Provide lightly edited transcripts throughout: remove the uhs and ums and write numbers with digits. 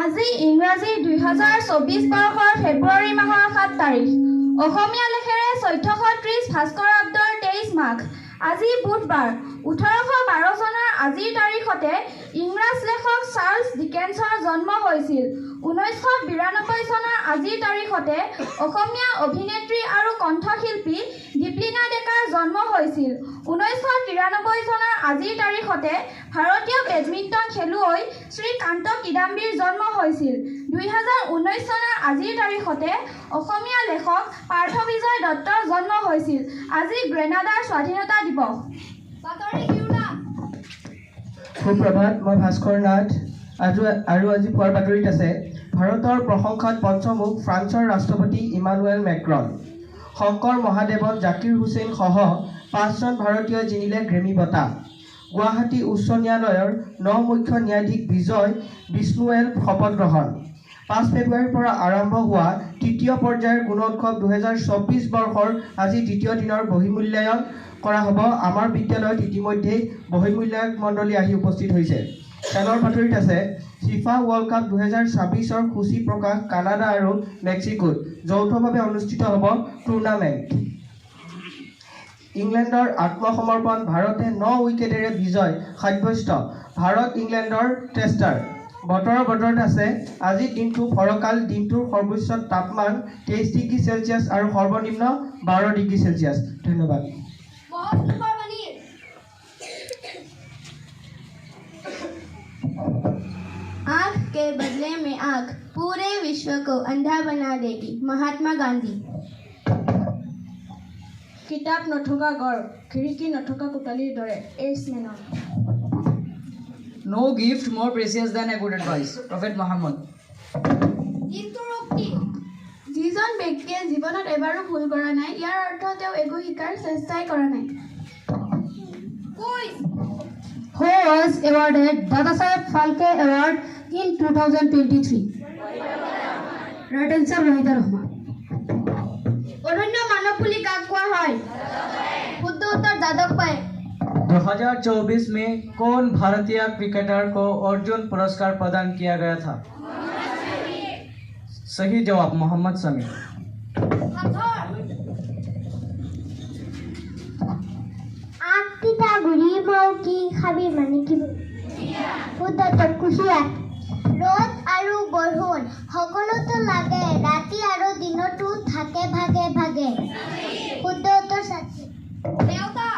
আজি ইংৰাজী 2024 বৰ্ষৰ ফেব্ৰুৱাৰী মাহৰ 7 তাৰিখ। অসমীয়া লেখেৰে 1430 ভাস্কৰাব্দৰ 23 মাঘ। আজি বুধবাৰ। 1812 চনৰ আজিৰ তাৰিখতে ইংৰাজ লেখক লেখক চাৰ্লছ ডিকেন্সৰ জন্ম হৈছিল 1992 চনৰ আজিৰ তাৰিখতে অসমীয়া অভিনেত্ৰী আৰু কণ্ঠশিল্পী দীপলিনা ডেকাৰ জন্ম হৈছিল 1993 চনৰ আজিৰ তাৰিখতে ভাৰতীয় বেডমিণ্টন খেলুৱৈ শ্ৰীকান্ত কিদাম্বীৰ জন্ম হৈছিল 2019 চনৰ আজিৰ তাৰিখতে অসমীয়া লেখক পাৰ্থ বিজয় দত্তৰ জন্ম হৈছিল আজি গ্ৰেনাডাৰ স্বাধীনতা দিৱস সুপ্ৰভাত মই ভাস্কৰ নাথ আৰু আজি পুৱাৰ বাতৰিত আছে ভাৰতৰ প্ৰশংসাত পঞ্চমুখ ফ্ৰান্সৰ ৰাষ্ট্ৰপতি ইমানুৱেল মেক্ৰন শংকৰ মহাদেৱন জাকিৰ হুছেইন সহ 5জন ভাৰতীয়ই জিনিলে গ্ৰেমী বঁটা গুৱাহাটী উচ্চ ন্যায়ালয়ৰ মুখ্য ন্যায়াধীশ বিজয় বিষ্ণুৱেল শপত গ্ৰহণ 5 ফেব্ৰুৱাৰীৰ পৰা আৰম্ভ হোৱা তৃতীয় পৰ্যায়ৰ গুণোৎসৱ 2024 বৰ্ষৰ আজি দ্বিতীয় দিনৰ বহিমূল্যায়ন কৰা হ'ব আমাৰ বিদ্যালয়ত ইতিমধ্যে বহিমূল্যায়ক মণ্ডলী আহি উপস্থিত হৈছে খেলৰ বাতৰিত আছে ফিফা ৱৰ্ল্ড কাপ 2026ৰ সূচী প্ৰকাশ কানাডা আৰু মেক্সিকোত যৌথভাৱে অনুষ্ঠিত হ'ব টুৰ্ণামেণ্ট ইংলেণ্ডৰ আত্মসমৰ্পণ ভাৰতে 9 উইকেটেৰে বিজয় সাব্যস্ত ভাৰত ইংলেণ্ডৰ টেষ্টাৰ বতৰৰ বতৰত আছে আজি দিনটো ফৰকাল দিনটোৰ সৰ্বোচ্চ তাপমান 23 ডিগ্ৰী চেলছিয়াছ আৰু সৰ্বনিম্ন 12 ডিগ্ৰী চেলছিয়াছ ধন্যবাদ आँख के बदले में आँख पूरे विश्व को अंधा बना देगी महात्मा गांधी কিতাপ নথকা গড় খিৰিকী নথকা কোঠালিৰ দৰে এইচ মেনৰ No gift more precious than a good advice. Prophet Muhammad. যিজন ব্যক্তিয়ে জীৱনত এবাৰো ভুল কৰা নাই ইয়াৰ অৰ্থ তেওঁ একো শিকাৰ চেষ্টাই কৰা নাই Who was awarded Dadasaheb Phalke Award in 2023? Right answer, Wahida Rahman. অনন্য মানৱ বুলি কাক কোৱা হয় শুদ্ধ উত্তৰ যাদৱ পায়েং 2024 में कौन भारतीय क्रिकेटर को अर्जुन पुरस्कार प्रदान किया गया था? सही जवाब मोहम्मद शमी আঁকটিতা গুৰি মৌকি খাবি মানে কি শুদ্ধ উত্তৰ কুঁহিয়া ৰ'দ আৰু বৰষুণ সকলোতো লাগে ৰাতি আৰু দিনতো থাকে ভাগে ভাগে শুদ্ধ উত্তৰ ছাত্ৰী দেউতা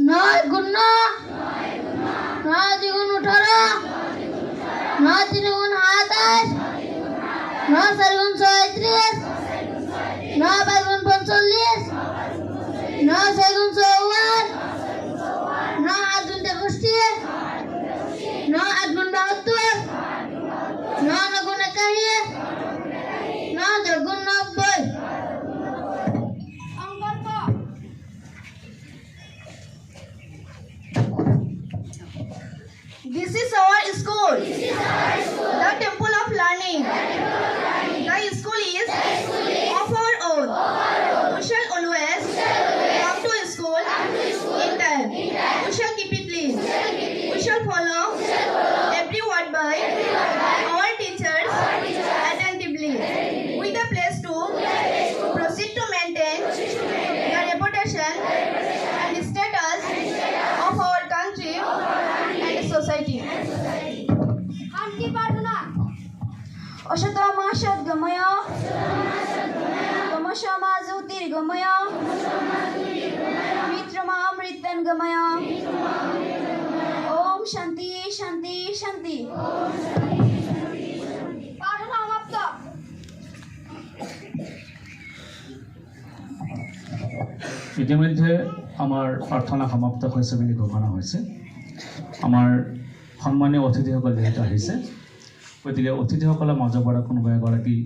9 গুণ 9 দ্বিগুণ 18 9 তিনিগুণ 27 9 চাৰিগুণ 36 9 পাঁচগুণ 45 9 ছয়গুণ 54 9 আঠগুণ 63 9 আঠগুণ 72 9 নগুণ 81 9 দহগুণ 90 This is our school. The temple of learning. The school is of our own. We shall always come to school in time. We shall keep it clean. We shall follow every word by our teachers attentively. With a place to proceed to maintain the reputation and status of our country and society. Oshatama Shadgamaya Gamashama Zutir Gamaya Mitrama Amritan Gamaya Om Shanti Shanti Shanti ইতিমধ্যে আমাৰ প্ৰাৰ্থনা সমাপ্ত হৈছে বুলি ঘোষণা হৈছে আমাৰ সন্মানীয় অতিথিসকল যিহেতু আহিছে গতিকে অতিথিসকলৰ মাজৰ পৰা কোনোবা এগৰাকী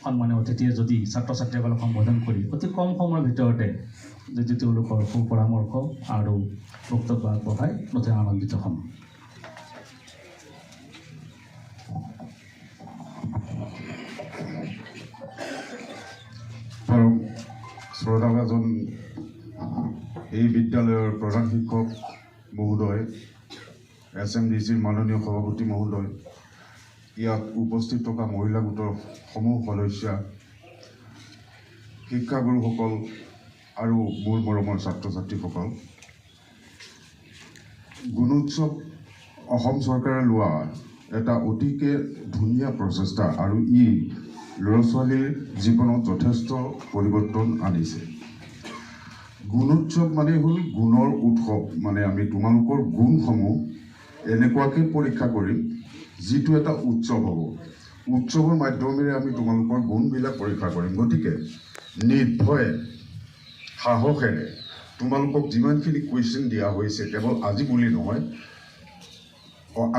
সন্মানীয় অতিথিয়ে যদি ছাত্ৰ ছাত্ৰীসকলক সম্বোধন কৰি অতি কম সময়ৰ ভিতৰতে যদি তেওঁলোকৰ সু পৰামৰ্শ আৰু বক্তব্য আগবঢ়ায় নথৈ আনন্দিত হ'ম শ্ৰোতাভাজন এই বিদ্যালয়েৰ প্ৰধান শিক্ষক মহোদয় SMDCৰ মাননীয় সভাপতি মহোদয় ইয়াত উপস্থিত থকা মহিলা গোটৰ সমূহ সদস্য শিক্ষাগুৰুসকল আৰু মোৰ মৰমৰ ছাত্ৰ ছাত্ৰীসকল গুণোৎসৱ অসম চৰকাৰে লোৱা এটা অতিকে ধুনীয়া প্ৰচেষ্টা আৰু ই ল'ৰা ছোৱালীৰ জীৱনত যথেষ্ট পৰিৱৰ্তন আনিছে। গুণোৎসৱ মানে হ'ল গুণৰ উৎসৱ, মানে আমি তোমালোকৰ গুণসমূহ এনেকুৱাকৈ পৰীক্ষা কৰিম যিটো এটা উৎসৱ হ'ব। উৎসৱৰ মাধ্যমেৰে আমি তোমালোকৰ গুণবিলাক পৰীক্ষা কৰিম। গতিকে নিৰ্ভয়ে সাহসেৰে তোমালোকক যিমানখিনি কুৱেশ্যন দিয়া হৈছে, কেৱল আজি বুলি নহয়,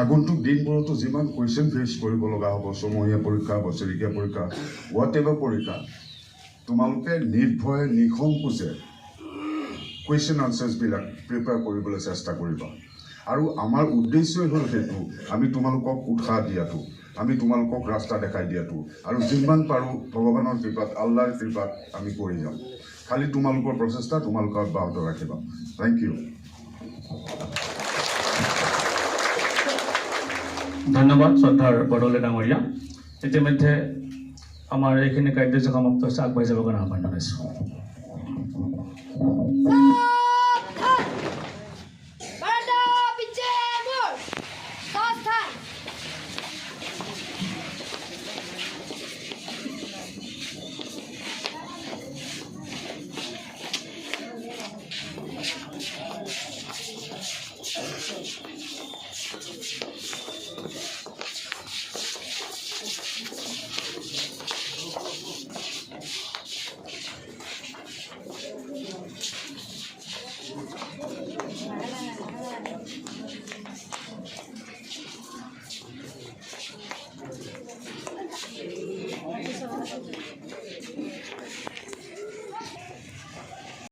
আগন্তুক দিনবোৰতো যিমান কুৱেশ্যন ফেচ কৰিব লগা হ'ব, ছমহীয়া পৰীক্ষা, বছৰেকীয়া পৰীক্ষা, হোৱাট এভাৰ পৰীক্ষা, তোমালোকে নিৰ্ভয়ে নিসংকোচে কুৱেশ্যন আনচাৰ্ছবিলাক প্ৰিপেয়াৰ কৰিবলৈ চেষ্টা কৰিবা। আৰু আমাৰ উদ্দেশ্যই হ'ল সেইটো, আমি তোমালোকক উৎসাহ দিয়াটো, আমি তোমালোকক ৰাস্তা দেখাই দিয়াটো, আৰু যিমান পাৰোঁ ভগৱানৰ কৃপাত, আল্লাৰ কৃপাত আমি কৰি যাম। খালি তোমালোকৰ প্ৰচেষ্টা তোমালোকে অব্যাহত ৰাখিবা। Thank you. ধন্যবাদ শ্ৰদ্ধাৰ বৰদলৈ ডাঙৰীয়া। ইতিমধ্যে আমাৰ এইখিনি কাৰ্যসূচী সমাপ্ত হৈছে, আগবাঢ়ি যাবৰ কাৰণে আহ্বান জনাইছোঁ।